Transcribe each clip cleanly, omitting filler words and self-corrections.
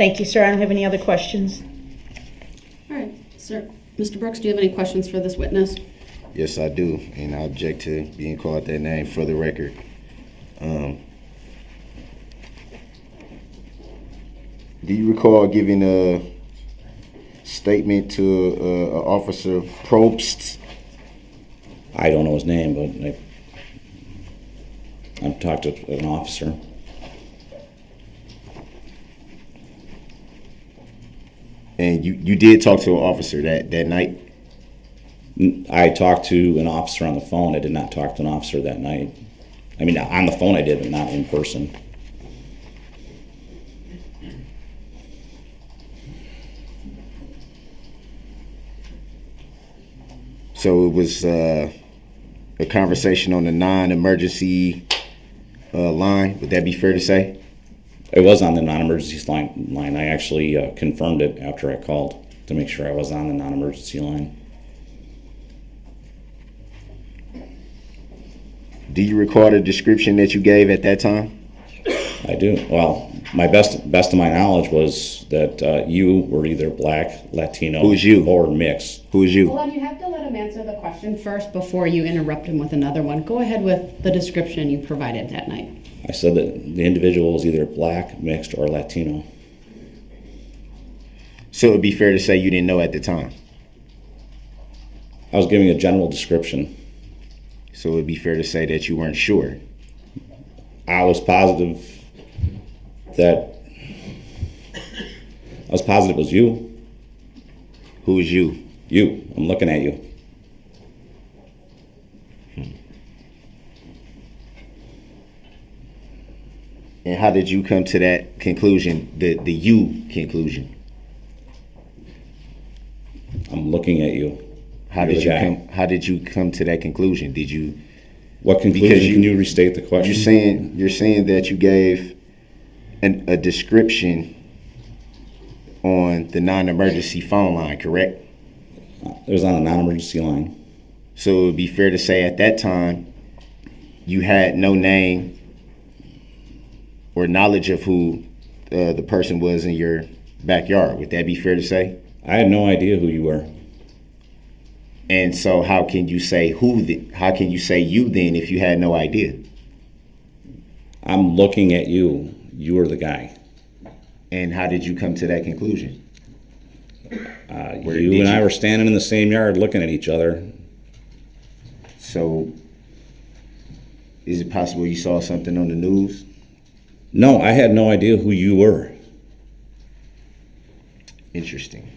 Thank you, sir. I don't have any other questions. All right, sir. Mr. Brooks, do you have any questions for this witness? Yes, I do, and I object to being called that name for the record. Do you recall giving a statement to Officer Probst? I don't know his name, but I've talked to an officer. And you did talk to an officer that night? I talked to an officer on the phone. I did not talk to an officer that night. I mean, on the phone I did, but not in person. So it was a conversation on the non-emergency line. Would that be fair to say? It was on the non-emergency line. I actually confirmed it after I called to make sure I was on the non-emergency line. Do you recall the description that you gave at that time? I do. Well, my best of my knowledge was that you were either black, Latino, Who's you? Or mixed. Who is you? Hold on, you have to let him answer the question first before you interrupt him with another one. Go ahead with the description you provided that night. I said that the individual was either black, mixed, or Latino. So it would be fair to say you didn't know at the time? I was giving a general description. So it would be fair to say that you weren't sure? I was positive it was you. Who is you? You. I'm looking at you. And how did you come to that conclusion, the you conclusion? I'm looking at you. How did you come to that conclusion? Did you? What conclusion? Can you restate the question? You're saying that you gave a description on the non-emergency phone line, correct? It was on a non-emergency line. So it would be fair to say at that time you had no name or knowledge of who the person was in your backyard. Would that be fair to say? I had no idea who you were. And so how can you say how can you say you then if you had no idea? I'm looking at you. You were the guy. And how did you come to that conclusion? You and I were standing in the same yard looking at each other. So is it possible you saw something on the news? No, I had no idea who you were. Interesting.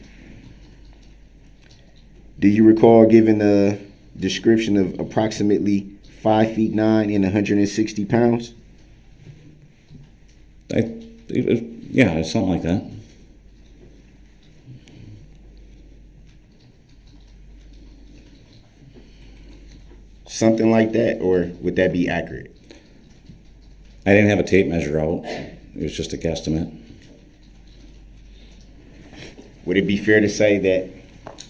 Do you recall giving a description of approximately 5'9" and 160 pounds? Yeah, something like that. Something like that, or would that be accurate? I didn't have a tape measure out. It was just a guesstimate. Would it be fair to say that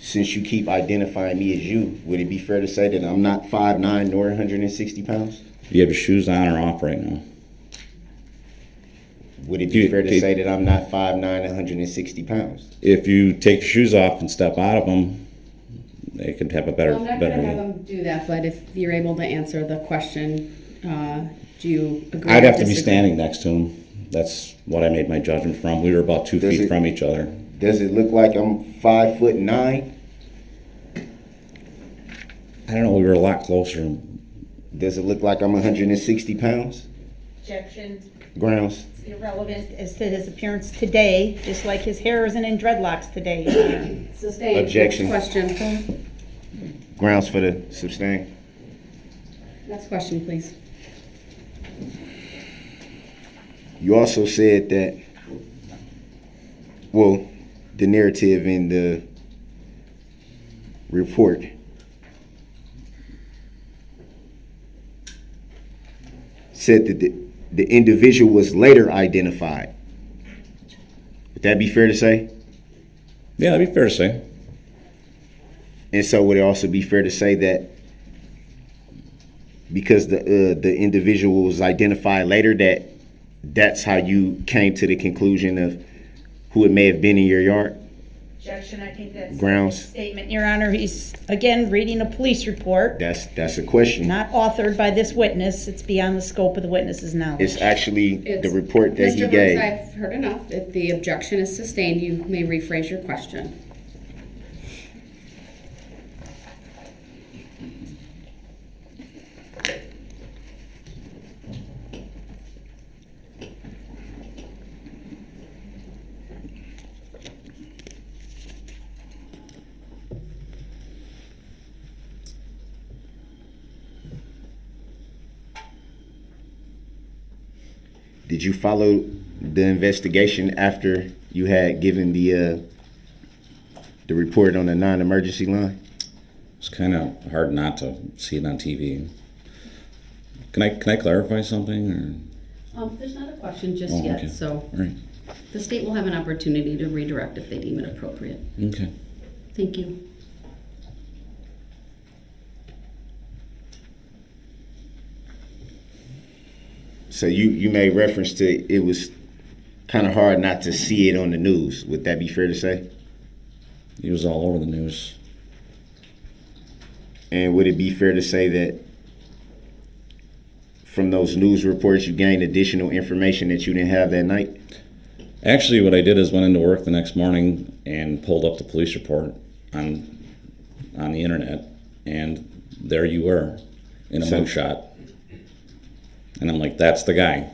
since you keep identifying me as you, would it be fair to say that I'm not 5'9" nor 160 pounds? You have your shoes on or off right now? Would it be fair to say that I'm not 5'9", 160 pounds? If you take your shoes off and step out of them, they could have a better. I'm not going to have them do that, but if you're able to answer the question, do you agree? I'd have to be standing next to him. That's what I made my judgment from. We were about 2 feet from each other. Does it look like I'm 5'9"? I don't know. We were a lot closer. Does it look like I'm 160 pounds? Objection. Grounds? It's irrelevant as to his appearance today, just like his hair isn't in dreadlocks today. Sustained. Objection. Next question. Grounds for the sustain. Next question, please. You also said that, well, the narrative in the report said that the individual was later identified. Would that be fair to say? Yeah, that'd be fair to say. And so would it also be fair to say that because the individual was identified later, that's how you came to the conclusion of who it may have been in your yard? Objection, I think that's Grounds? a statement, Your Honor. He's, again, reading a police report, That's a question. not authored by this witness. It's beyond the scope of the witness's knowledge. It's actually the It's- report that he Mr. gave. Brooks, I've heard enough. If the objection is sustained, you may rephrase your question. Did you follow the investigation after you had given the report on the non-emergency line? It's kind of hard not to see it on TV. Can I clarify something? Or? There's not a question just Oh, yet, okay. so All right. the state will have an opportunity to redirect if they deem it appropriate. Okay. Thank you. So you made reference to it was kind of hard not to see it on the news. Would that be fair to say? He was all over the news. And would it be fair to say that from those news reports you gained additional information that you didn't have that night? Actually, what I did is went into work the next morning and pulled up the police report on the internet, and there you were in a So- mugshot. And I'm like, that's the guy.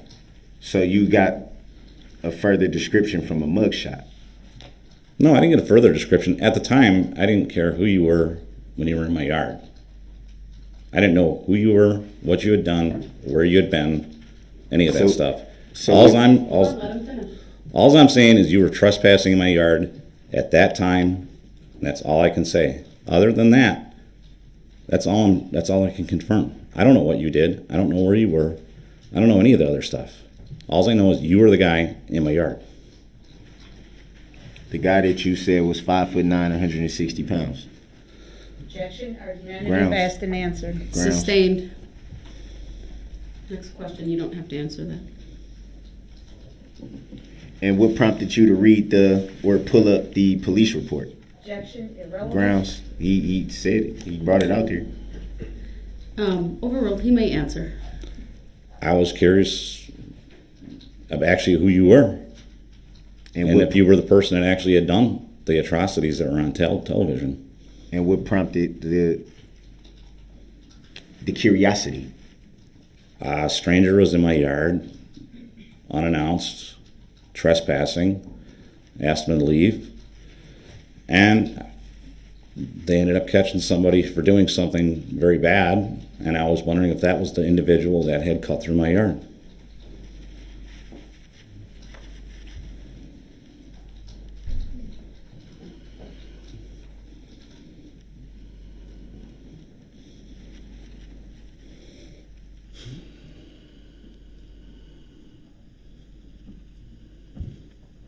So you got a further description from a mugshot. No, I didn't get a further description. At the time, I didn't care who you were when you were in my yard. I didn't know who you were, what you had done, where you had been, any of that So- stuff. so All what- Let him finish. I'm saying is you were trespassing in my yard at that time. And that's all I can say. Other than that, that's all I can confirm. I don't know what you did. I don't know where you were. I don't know any of the other stuff. All I know is you were the guy in my yard. The guy that you said was 5'9", 160 pounds. Objection, argumentative, Grounds. asked and answered. Grounds. Sustained. Next question, you don't have to answer that. And what prompted you to read or pull up the police report? Objection, irrelevant. Grounds. He said it. He brought it out there. Overruled, he may answer. Uh, I was curious of actually who you were. And what, if you were the person that actually had done the atrocities that were on television. and what prompted the curiosity? A stranger was in my yard, unannounced, trespassing, asked him to leave, and they ended up catching somebody for doing something very bad, and I was wondering if that was the individual that had cut through my yard.